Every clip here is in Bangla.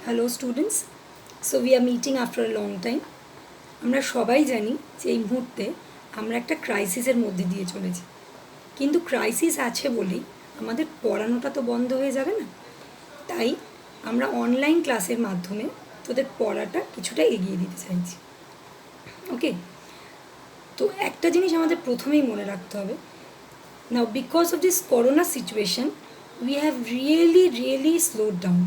Hello students, so we are meeting after a long time. আমরা সবাই জানি যে এই মুহূর্তে আমরা একটা ক্রাইসিসের মধ্যে দিয়ে চলেছি, কিন্তু ক্রাইসিস আছে বলেই আমাদের পড়ানোটা তো বন্ধ হয়ে যাবে না। তাই আমরা অনলাইন ক্লাসের মাধ্যমে তোদের পড়াটা কিছুটা এগিয়ে দিতে চাইছি। ওকে, তো একটা জিনিস আমাদের প্রথমেই মনে রাখতে হবে, now because of this corona situation we have really স্লোড down.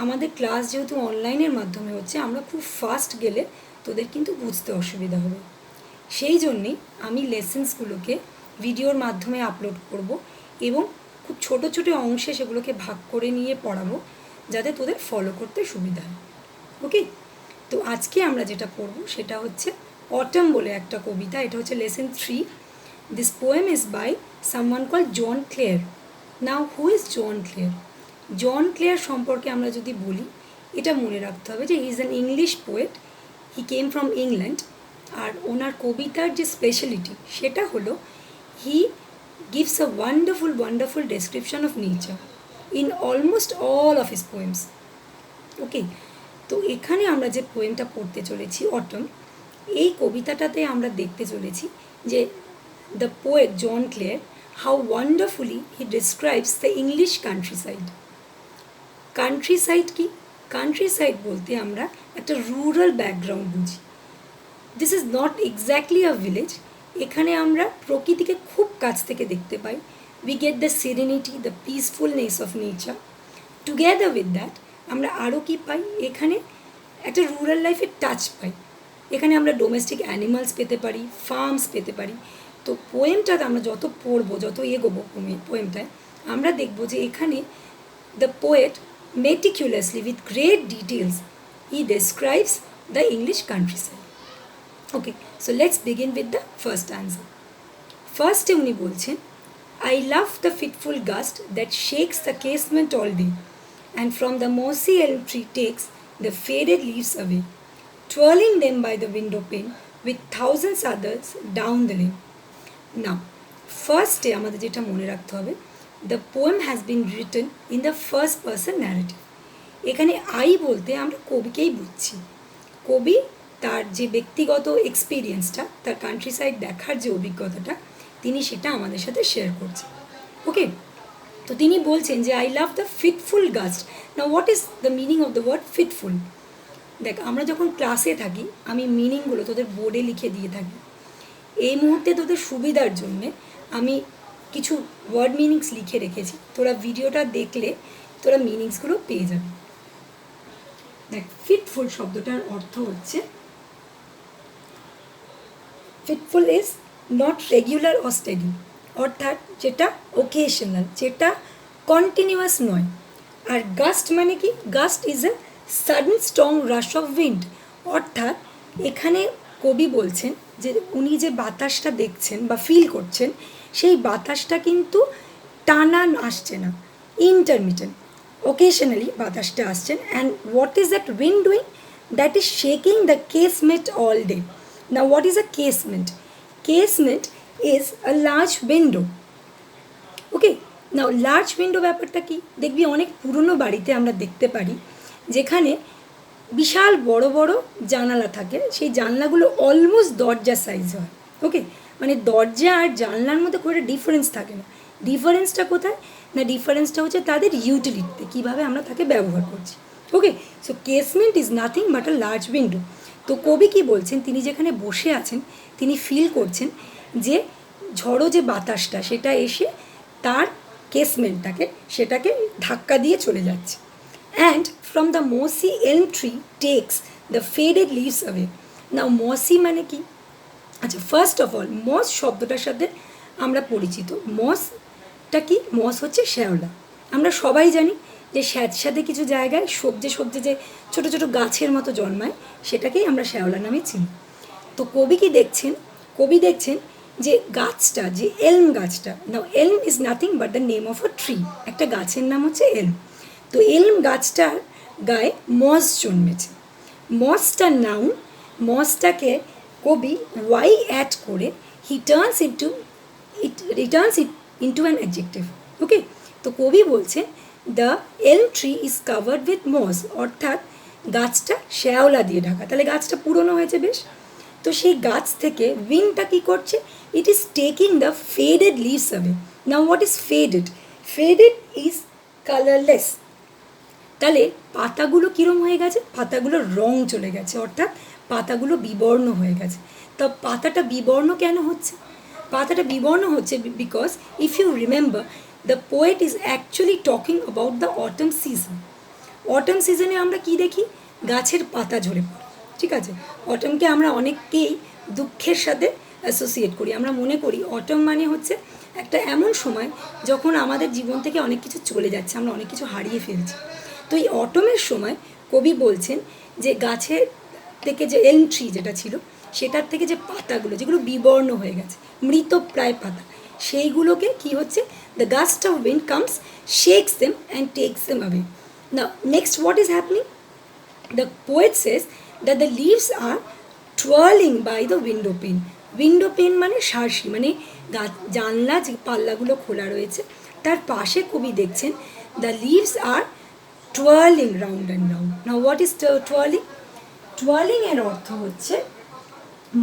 আমাদের ক্লাস যেহেতু অনলাইনের মাধ্যমে হচ্ছে, আমরা খুব ফাস্ট গেলে তোদের কিন্তু বুঝতে অসুবিধা হবে। সেই জন্যেই আমি লেসেন্সগুলোকে ভিডিওর মাধ্যমে আপলোড করব এবং খুব ছোট ছোট অংশে সেগুলোকে ভাগ করে নিয়ে পড়াবো, যাতে তোদের ফলো করতে সুবিধা হয়। ওকে, তো আজকে আমরা যেটা পড়ব সেটা হচ্ছে অটম বলে একটা কবিতা। এটা হচ্ছে lesson 3। This poem is by someone call John Clare. Now who is John Clare? John Clare সম্পর্কে আমরা যদি বলি, এটা মনে রাখতে হবে যে he is an English poet, he came from England. আর ওনার কবিতার যে স্পেশালিটি সেটা হলো হি gives a wonderful description of nature in almost all of his poems. ওকে, তো এখানে আমরা যে পোয়েমটা পড়তে চলেছি অটম, এই কবিতাটাতে আমরা দেখতে চলেছি যে the poet John Clare how wonderfully he describes the English country side কি? কান্ট্রি সাইড বলতে আমরা একটা রুরাল ব্যাকগ্রাউন্ড বুঝি। This is not exactly a village. এখানে আমরা প্রকৃতিকে খুব কাছ থেকে দেখতে পাই। We get the serenity, the peacefulness of nature. Together with that আমরা আরও কী পাই? এখানে একটা রুরাল লাইফের টাচ পাই। এখানে আমরা ডোমেস্টিক অ্যানিমালস পেতে পারি, ফার্মস পেতে পারি। তো পোয়েমটাতে আমরা যত পড়বো, যত এগোবো পোয়েমটায়, আমরা দেখব যে এখানে the poet meticulously with great details he describes the English countryside. Okay, so let's begin with the first answer. First উনি বলছেন, I love the fitful gust that shakes the casement all day, and from the mossy elm tree takes the faded leaves away, twirling them by the window pane with thousands others down the lane. Now, ফার্স্টে আমাদের যেটা মনে রাখতে হবে, the poem has been written in the first person narrative. এখানে আই বলতে আমরা কবিকেই বুঝছি। কবি তার যে ব্যক্তিগত এক্সপিরিয়েন্সটা, তার কান্ট্রি সাইড দেখার যে অভিজ্ঞতাটা, তিনি সেটা আমাদের সাথে শেয়ার করছেন। ওকে, তো তিনি বলছেন যে I love the fitful gust. Now what is the meaning of the word fitful? দেখ, আমরা যখন ক্লাসে থাকি, আমি মিনিংগুলো তোদের বোর্ডে লিখে দিয়ে থাকি। এই মুহূর্তে তোদের সুবিধার জন্যে আমি কিছু ওয়ার্ড মিনিংস লিখে রেখেছি, তোরা ভিডিওটা দেখলে তোরা মিনিংসগুলো পেয়ে যাবে। দেখ, ফিটফুল শব্দটার অর্থ হচ্ছে, fitful is not regular or steady, অর্থাৎ যেটা ওকেশনাল, যেটা কন্টিনিউয়াস নয়। আর গাস্ট মানে কি? Gust is a sudden strong rush of wind, অর্থাৎ এখানে কবি বলছেন যে উনি যে বাতাসটা দেখছেন বা ফিল করছেন, সেই বাতাসটা কিন্তু টানা আসছে না, ইন্টারমিটেন্ট, ওকেশনালি বাতাসটা আসছেন। And what is that wind doing? That is shaking the casement all day. Now what is a casement? Casement is a large window. Okay, now large window ব্যাপারটা কি? দেখবি অনেক পুরনো বাড়িতে আমরা দেখতে পারি যেখানে বিশাল বড় বড় জানালা থাকে, সেই জানলাগুলো অলমোস্ট দরজা সাইজ হয়। ওকে, মানে দরজা আর জানলার মধ্যে কোনো একটা ডিফারেন্স থাকে না। ডিফারেন্সটা কোথায়? না, ডিফারেন্সটা হচ্ছে তাদের ইউটিলিটিতে, কীভাবে আমরা তাকে ব্যবহার করছি। Okay, so casement is nothing but a large window. তো কবি কী বলছেন? তিনি যেখানে বসে আছেন, তিনি ফিল করছেন যে ঝড়ো যে বাতাসটা, সেটা এসে তার কেসমেন্টটাকে, সেটাকে ধাক্কা দিয়ে চলে যাচ্ছে। And from the mossy elm tree takes the faded leaves away. Now mossy মানে কি? আচ্ছা, ফার্স্ট অফ অল মস শব্দটার সাথে আমরা পরিচিত। মসটা কি? মস হচ্ছে শ্যাওলা। আমরা সবাই জানি যে স্যাঁতস্যাঁতে কিছু জায়গায় সবজে যে ছোটো ছোটো গাছের মতো জন্মায়, সেটাকেই আমরা শ্যাওলা নামে চিনি। তো কবি কি দেখছেন? কবি দেখছেন যে গাছটা, যে এলম গাছটা, নাও এলম is nothing but the name of a tree, একটা গাছের নাম হচ্ছে এলম। তো এলম গাছটার গায়ে মস জন্মেছে। মসটার নাউন, মসটাকে কবি ওয়াই অ্যাড করে he turns it into an adjective. Okay, তো কবি বলছেন the elm tree is covered with moss, অর্থাৎ গাছটা শ্যাওলা দিয়ে ঢাকা, তাহলে গাছটা পুরনো হয়েছে বেশ। তো সেই গাছ থেকে উইন্ডটা কী করছে, it is taking the faded leaves away. Now what is faded? Faded is colourless. তাহলে পাতাগুলো কীরম হয়ে গেছে, পাতাগুলোর রং চলে গেছে, অর্থাৎ পাতাগুলো বিবর্ণ হয়ে গেছে। তা পাতাটা বিবর্ণ কেন হচ্ছে? পাতাটা বিবর্ণ হচ্ছে because if you remember, the poet is actually talking about the autumn season. Autumn সিজনে আমরা কি দেখি? গাছের পাতা ঝরে পড়ে, ঠিক আছে। অটমকে আমরা অনেককেই দুঃখের সাথে অ্যাসোসিয়েট করি। আমরা মনে করি অটম মানে হচ্ছে একটা এমন সময় যখন আমাদের জীবন থেকে অনেক কিছু চলে যাচ্ছে, আমরা অনেক কিছু হারিয়ে ফেলছি। তো এই অটমের সময় কবি বলছেন যে গাছের থেকে যে এলম ট্রি যেটা ছিল, সেটার থেকে যে পাতাগুলো যেগুলো বিবর্ণ হয়ে গেছে, মৃতপ্রায় পাতা, সেইগুলোকে কি হচ্ছে, the gust of wind comes, shakes them and takes them away. Now next what is happening? The poet says that the leaves are twirling by the window pane. Window pane মানে শার্সি, মানে জানলা যে পাল্লাগুলো খোলা রয়েছে তার পাশে কবি দেখছেন the leaves are twirling round and round. Now what is twirling? Twirling এর অর্থ হচ্ছে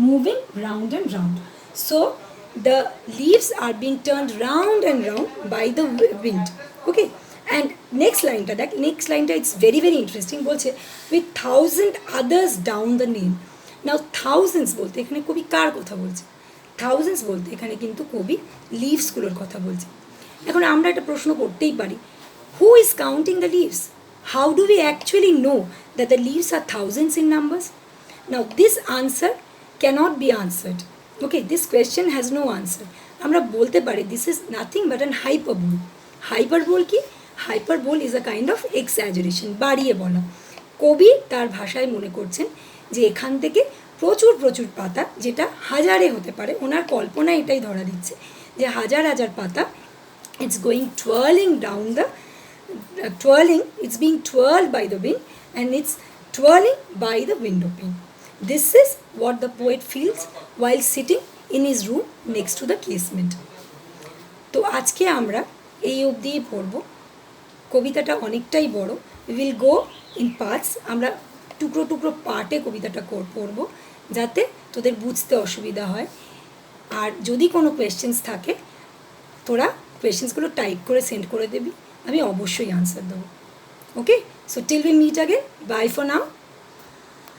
moving round and round. So the leaves are being turned round and round by the wind. Okay, and next লাইনটা দেখ, নেক্সট লাইনটা ইটস ভেরি ভেরি ইন্টারেস্টিং। বলছে with thousand others down the name. Now thousands বলতে এখানে কবি কার কথা বলছে? থাউজেন্ডস বলতে এখানে কিন্তু কবি লিভসগুলোর কথা বলছে। এখন আমরা একটা প্রশ্ন করতেই পারি, who is counting the leaves? How do we actually know that the leaves are thousands in numbers? Now this answer can't be answered. Okay, this question has no answer. আমরা বলতে পারি this is nothing but an hyperbole. Hyperbole কি? Hyperbole is a kind of exaggeration, বাড়িয়ে বলা। কবি তার ভাষায় মনে করছেন যে এখান থেকে প্রচুর প্রচুর পাতা, যেটা হাজারে হতে পারে, ওনার কল্পনা এটাই ধরা দিচ্ছে যে হাজার হাজার পাতা, it's going twirling down the twirling, it's being twirled by the wind and it's twirling by the window pane. This is what the poet feels while sitting in his room next to the casement. তো আজকে আমরা এই অবধিই পড়ব। কবিতাটা অনেকটাই বড়, we will go in parts. আমরা টুকরো টুকরো পার্টে কবিতাটা পড়ব যাতে তোদের বুঝতে অসুবিধা হয়। আর যদি কোনো কোয়েশ্চেন্স থাকে তোরা কোয়েশ্চেন্সগুলো টাইপ করে সেন্ড করে দিবি, আমি অবশ্যই আনসার দেবো। Okay, so till we meet again, bye for now.